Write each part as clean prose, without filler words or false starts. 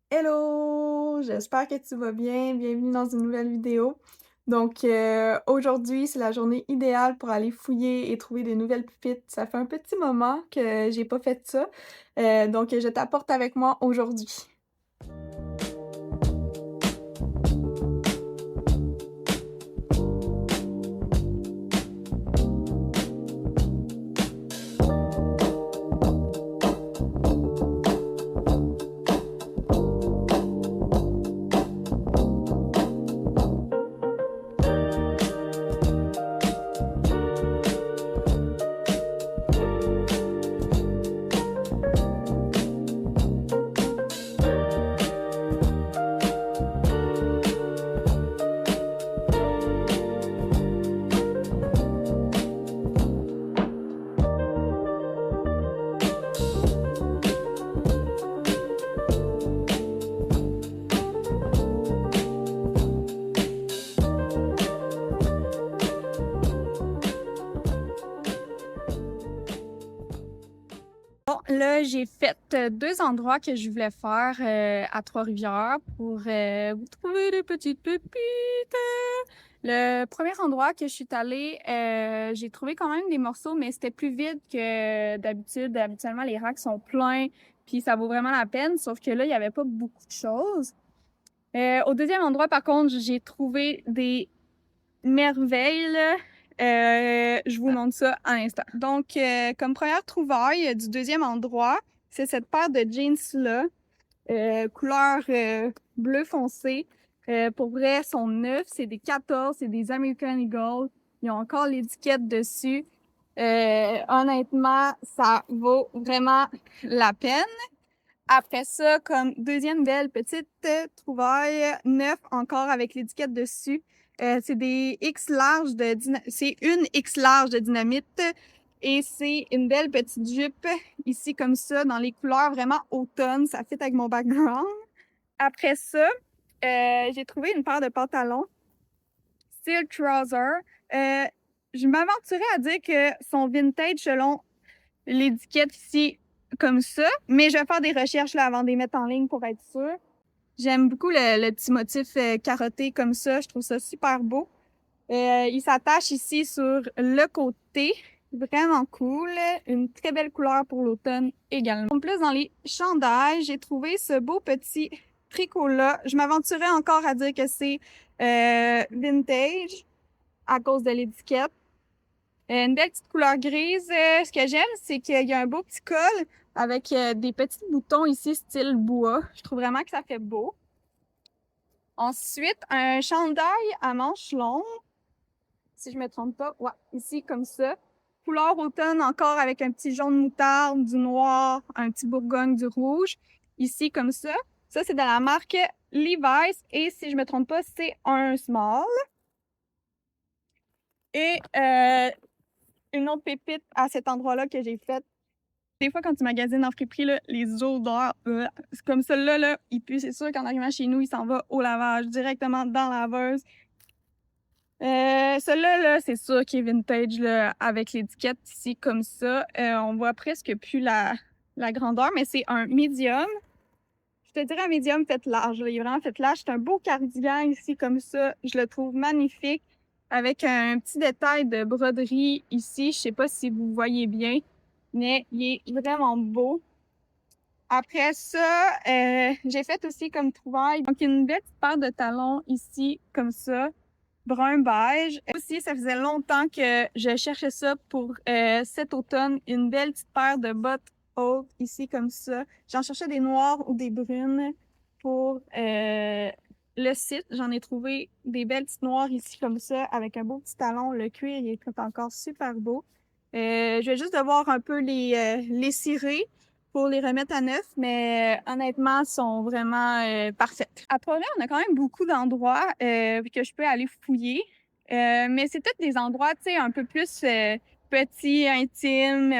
Hello! J'espère que tu vas bien. Bienvenue dans une nouvelle vidéo. Donc, aujourd'hui, c'est la journée idéale pour aller fouiller et trouver des nouvelles pépites. Ça fait un petit moment que j'ai pas fait ça, donc je t'apporte avec moi aujourd'hui. Bon, là, j'ai fait 2 endroits que je voulais faire à Trois-Rivières pour vous trouver des petites pépites. Le premier endroit que je suis allée, j'ai trouvé quand même des morceaux, mais c'était plus vide que d'habitude. Habituellement, les racks sont pleins, puis ça vaut vraiment la peine, sauf que là, il y avait pas beaucoup de choses. Au deuxième endroit, par contre, j'ai trouvé des merveille, là. Je vous montre ça à l'instant. Donc, comme première trouvaille du deuxième endroit, c'est cette paire de jeans-là, couleur bleu foncé. Pour vrai, sont neufs. C'est des 14, c'est des American Eagle. Ils ont encore l'étiquette dessus. Honnêtement, ça vaut vraiment la peine. Après ça, comme deuxième belle petite trouvaille, neuf encore avec l'étiquette dessus. C'est des X larges c'est une X large de dynamite et c'est une belle petite jupe ici comme ça dans les couleurs vraiment automne. Ça fit avec mon background. Après ça, j'ai trouvé une paire de pantalons style trouser. Euh, je m'aventurais à dire que sont vintage selon l'étiquette ici comme ça, mais je vais faire des recherches là avant de les mettre en ligne pour être sûre. J'aime beaucoup le petit motif carotté comme ça, je trouve ça super beau. Il s'attache ici sur le côté, vraiment cool. Une très belle couleur pour l'automne également. En plus, dans les chandails, j'ai trouvé ce beau petit tricot-là. Je m'aventurais encore à dire que c'est vintage à cause de l'étiquette. Une belle petite couleur grise. Ce que j'aime, c'est qu'il y a un beau petit col avec des petits boutons ici, style bois. Je trouve vraiment que ça fait beau. Ensuite, un chandail à manches longues. Si je me trompe pas. Ouais, ici, comme ça. Couleur automne encore avec un petit jaune moutarde, du noir, un petit bourgogne, du rouge. Ici, comme ça. Ça, c'est de la marque Levi's. Et si je me trompe pas, c'est un small. Et une autre pépite à cet endroit-là que j'ai faite. Des fois, quand tu magasines en friperie, là, les odeurs, c'est comme celle-là, là, il pue. C'est sûr qu'en arrivant chez nous, il s'en va au lavage, directement dans la laveuse. Celle-là, là, c'est sûr qu'il est vintage, là, avec l'étiquette ici, comme ça. On voit presque plus la grandeur, mais c'est un medium. Je te dirais un medium fait large, là. Il est vraiment fait large. C'est un beau cardigan ici, comme ça. Je le trouve magnifique, avec un petit détail de broderie ici. Je sais pas si vous voyez bien, mais il est vraiment beau. Après ça, j'ai fait aussi comme trouvaille, donc une belle petite paire de talons ici, comme ça, brun beige. Aussi, ça faisait longtemps que je cherchais ça pour cet automne, une belle petite paire de bottes hautes ici, comme ça. J'en cherchais des noires ou des brunes pour le site. J'en ai trouvé des belles petites noires ici, comme ça, avec un beau petit talon. Le cuir, il est encore super beau. Je vais juste devoir un peu les cirer pour les remettre à neuf, mais honnêtement, elles sont vraiment parfaites. À Trois-Rivières, on a quand même beaucoup d'endroits que je peux aller fouiller, mais c'est tous des endroits, tu sais, un peu plus petits, intimes.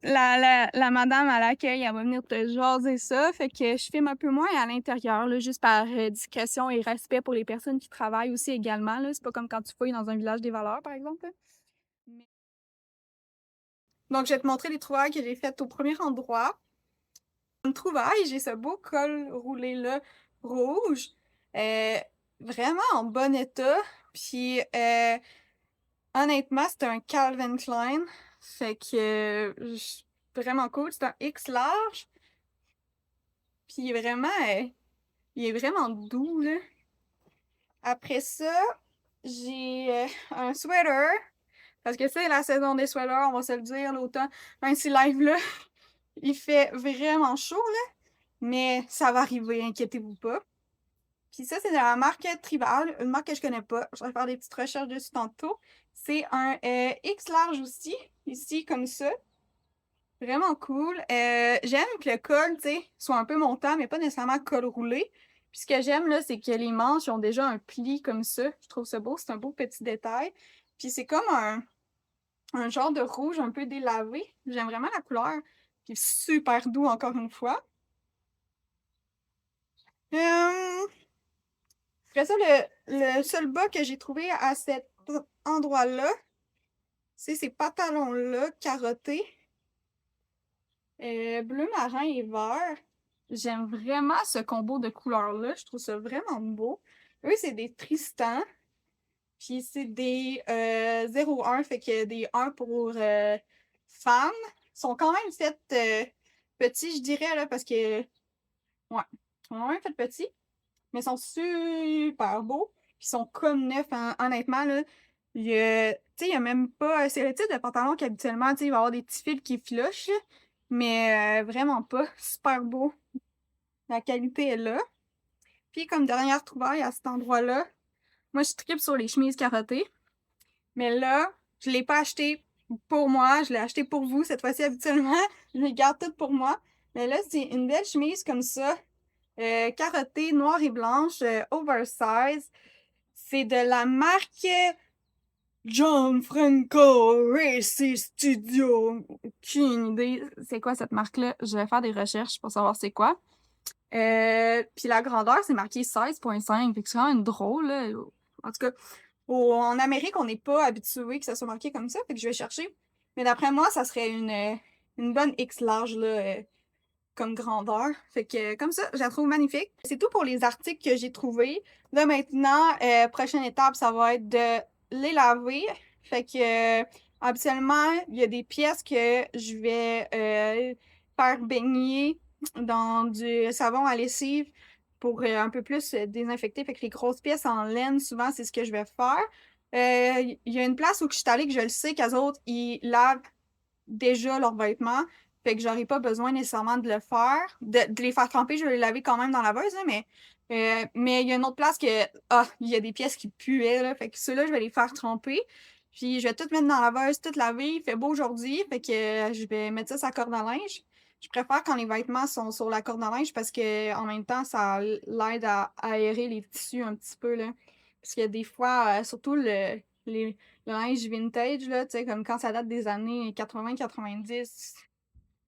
La madame à l'accueil, elle va venir te jaser ça, fait que je filme un peu moins à l'intérieur, là, juste par discrétion et respect pour les personnes qui travaillent aussi également, là. C'est pas comme quand tu fouilles dans un village des valeurs, par exemple, là. Donc, je vais te montrer les trouvailles que j'ai faites au premier endroit. Une trouvaille, j'ai ce beau col roulé-là, rouge, vraiment en bon état. Puis, honnêtement, c'est un Calvin Klein. Fait que, vraiment cool. C'est un X large. Puis, il est vraiment doux, là. Après ça, j'ai un sweater. Parce que c'est la saison des sweaters, on va se le dire, l'automne. Même si live là, il fait vraiment chaud, là. Mais ça va arriver, inquiétez-vous pas. Puis ça, c'est de la marque Tribal, une marque que je connais pas. Je vais faire des petites recherches dessus tantôt. C'est un X large aussi, ici, comme ça. Vraiment cool. J'aime que le col, tu sais, soit un peu montant, mais pas nécessairement col roulé. Puis ce que j'aime, là, c'est que les manches ont déjà un pli comme ça. Je trouve ça beau, c'est un beau petit détail. Puis c'est comme un genre de rouge un peu délavé. J'aime vraiment la couleur. Puis super doux, encore une fois. Euh, Après ça, le seul bas que j'ai trouvé à cet endroit-là, c'est ces pantalons-là carottés. Bleu marin et vert. J'aime vraiment ce combo de couleurs-là. Je trouve ça vraiment beau. Eux, c'est des Tristan. Puis c'est des 0,1, fait que des 1 pour femmes. Ils sont quand même faits petits, je dirais, là, parce que, ouais, ils sont quand même faits petits, mais ils sont super beaux. Puis ils sont comme neufs, hein. Honnêtement, là. Tu sais, il y a même pas. C'est le type de pantalon qu'habituellement, tu sais, il va y avoir des petits fils qui filochent, là, mais vraiment pas. Super beau. La qualité est là. Puis, comme dernière trouvaille à cet endroit-là, moi, je tripe sur les chemises carottées. Mais là, je l'ai pas acheté pour moi, je l'ai acheté pour vous. Cette fois-ci, habituellement, je les garde toutes pour moi. Mais là, c'est une belle chemise comme ça, carottée, noire et blanche, oversize. C'est de la marque Gianfranco Racing Studio. Aucune idée c'est quoi cette marque-là. Je vais faire des recherches pour savoir c'est quoi. Puis la grandeur, c'est marqué 16,5. Fait que c'est quand même drôle, là. En tout cas, en Amérique, on n'est pas habitué que ça soit marqué comme ça, fait que je vais chercher. Mais d'après moi, ça serait une bonne X large, là, comme grandeur. Fait que comme ça, je la trouve magnifique. C'est tout pour les articles que j'ai trouvés. Là, maintenant, prochaine étape, ça va être de les laver. Fait que, habituellement, il y a des pièces que je vais faire baigner dans du savon à lessive pour un peu plus désinfecter. Fait que les grosses pièces en laine, souvent, c'est ce que je vais faire. Il y a une place où je suis allée que je le sais qu'eux autres, ils lavent déjà leurs vêtements. Fait que j'aurais pas besoin nécessairement de le faire. De les faire tremper, je vais les laver quand même dans la laveuse, là, mais il y a une autre place que. Ah, il y a des pièces qui puaient, là. Fait que ceux-là, je vais les faire tremper. Puis je vais tout mettre dans la laveuse, tout laver. Il fait beau aujourd'hui. Fait que je vais mettre ça sur la corde à linge. Je préfère quand les vêtements sont sur la corde à linge parce que en même temps, ça l'aide à aérer les tissus un petit peu, là. Parce qu'il y a des fois, surtout le linge vintage, là, tu sais, comme quand ça date des années 80, 90,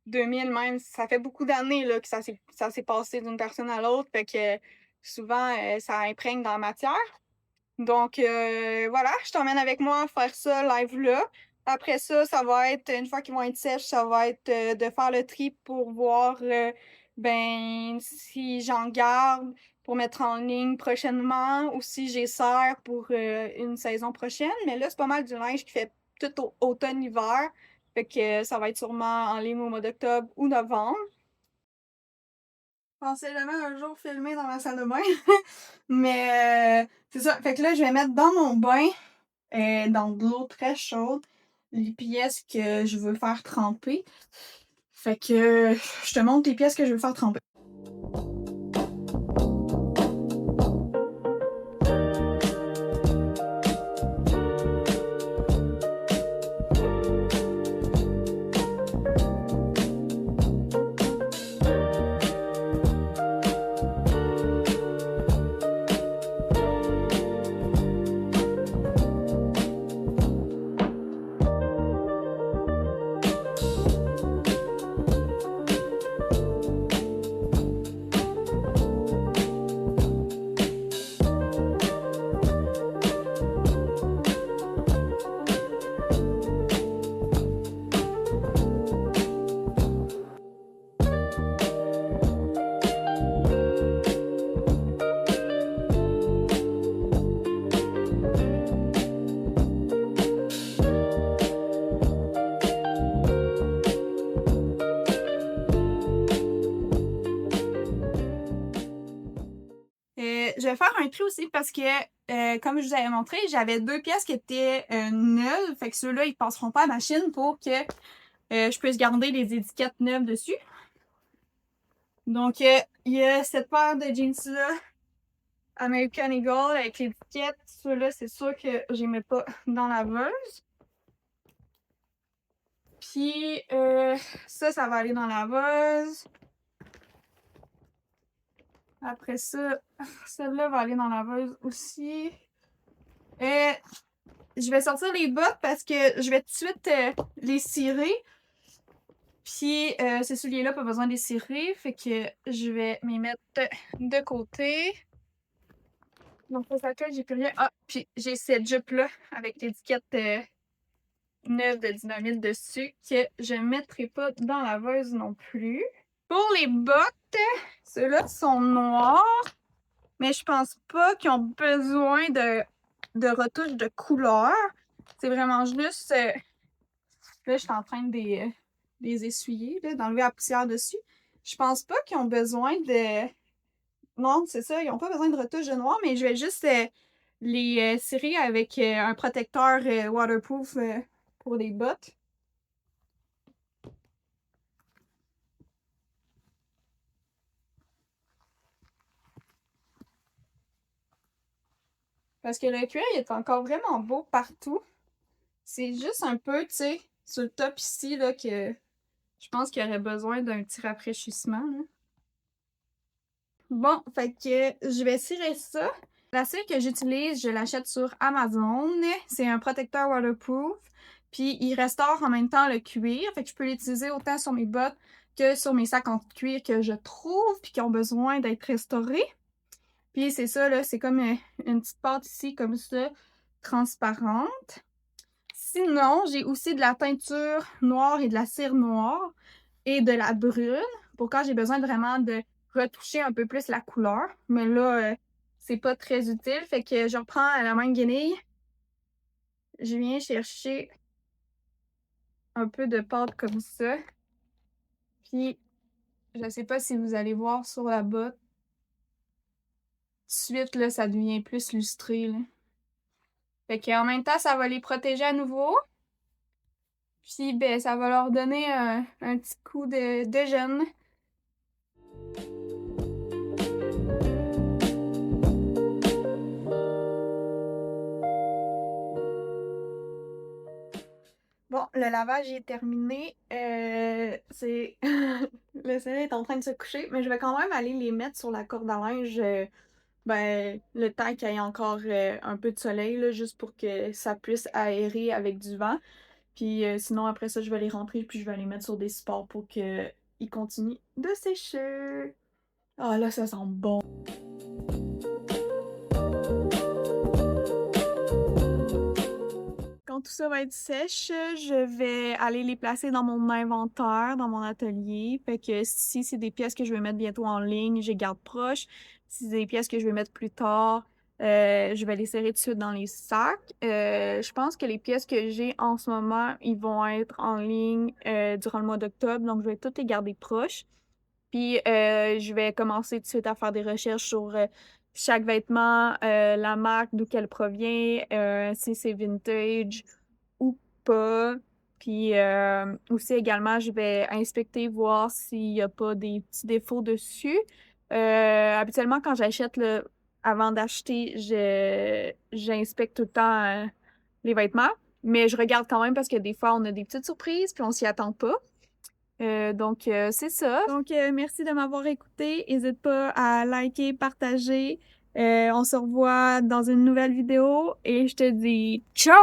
2000 même, ça fait beaucoup d'années là, que ça s'est passé d'une personne à l'autre, fait que souvent, ça imprègne dans la matière. Donc, voilà, je t'emmène avec moi faire ça live là. Après ça, ça va être, une fois qu'ils vont être sèches, ça va être de faire le tri pour voir, ben, si j'en garde pour mettre en ligne prochainement ou si j'ai serre pour une saison prochaine. Mais là, c'est pas mal du linge qui fait tout automne-hiver. Fait que ça va être sûrement en ligne au mois d'octobre ou novembre. Je pensais jamais un jour filmer dans ma salle de bain. Mais c'est ça. Fait que là, je vais mettre dans mon bain, dans de l'eau très chaude, les pièces que je veux faire tremper. Fait que je te montre les pièces que je veux faire tremper. vais faire un tri aussi parce que, comme je vous avais montré, j'avais 2 pièces qui étaient neuves. Fait que ceux-là, ils passeront pas à la machine pour que je puisse garder les étiquettes neuves dessus. Donc, il y a cette paire de jeans-là, American Eagle, avec l'étiquette. Ceux-là, c'est sûr que je les mets pas dans la laveuse. Puis, ça va aller dans la laveuse. Après ça, celle-là va aller dans la laveuse aussi. Et je vais sortir les bottes parce que je vais tout de suite les cirer. Puis, ces souliers-là, pas besoin de les cirer. Fait que je vais m'y mettre de côté. Donc, pour ça, j'ai plus rien. Ah, puis j'ai cette jupe-là avec l'étiquette neuve de Dynamite dessus que je ne mettrai pas dans la laveuse non plus. Pour les bottes, ceux-là sont noirs, mais je pense pas qu'ils ont besoin de retouche de couleur. C'est vraiment juste... là, je suis en train de les essuyer, d'enlever la poussière dessus. Je pense pas qu'ils ont besoin de... Non, c'est ça, ils n'ont pas besoin de retouche de noir, mais je vais juste les cirer avec un protecteur waterproof pour les bottes. Parce que le cuir, il est encore vraiment beau partout. C'est juste un peu, tu sais, sur le top ici, là, que je pense qu'il y aurait besoin d'un petit rafraîchissement, là. Bon, fait que je vais cirer ça. La cire que j'utilise, je l'achète sur Amazon. C'est un protecteur waterproof. Puis il restaure en même temps le cuir. Fait que je peux l'utiliser autant sur mes bottes que sur mes sacs en cuir que je trouve puis qui ont besoin d'être restaurés. Puis c'est ça, là, c'est comme une petite pâte ici, comme ça, transparente. Sinon, j'ai aussi de la teinture noire et de la cire noire et de la brune pour quand j'ai besoin vraiment de retoucher un peu plus la couleur. Mais là, c'est pas très utile. Fait que je reprends la même guenille. Je viens chercher un peu de pâte comme ça. Puis, je sais pas si vous allez voir sur la botte. Tout de suite, là, ça devient plus lustré, là. Fait qu'en même temps, ça va les protéger à nouveau. Puis, ben, ça va leur donner un petit coup de jeune. Bon, le lavage est terminé. C'est le soleil est en train de se coucher, mais je vais quand même aller les mettre sur la corde à linge. Ben, le temps qu'il y ait encore un peu de soleil, là, juste pour que ça puisse aérer avec du vent. Puis sinon, après ça, je vais les rentrer, puis je vais les mettre sur des supports pour qu'ils continuent de sécher. Ah là, ça sent bon. Quand tout ça va être sèche, je vais aller les placer dans mon inventaire, dans mon atelier. Fait que si c'est des pièces que je vais mettre bientôt en ligne, je les garde proches. Si c'est des pièces que je vais mettre plus tard, je vais les serrer tout de suite dans les sacs. Je pense que les pièces que j'ai en ce moment, ils vont être en ligne durant le mois d'octobre. Donc, je vais toutes les garder proches. Puis, je vais commencer tout de suite à faire des recherches sur chaque vêtement, la marque, d'où qu'elle provient, si c'est vintage ou pas. Puis aussi également, je vais inspecter, voir s'il n'y a pas des petits défauts dessus. Habituellement, quand j'achète, avant d'acheter, j'inspecte tout le temps les vêtements. Mais je regarde quand même parce que des fois, on a des petites surprises puis on s'y attend pas. Donc, c'est ça. Donc, merci de m'avoir écouté. N'hésite pas à liker, partager. On se revoit dans une nouvelle vidéo et je te dis ciao!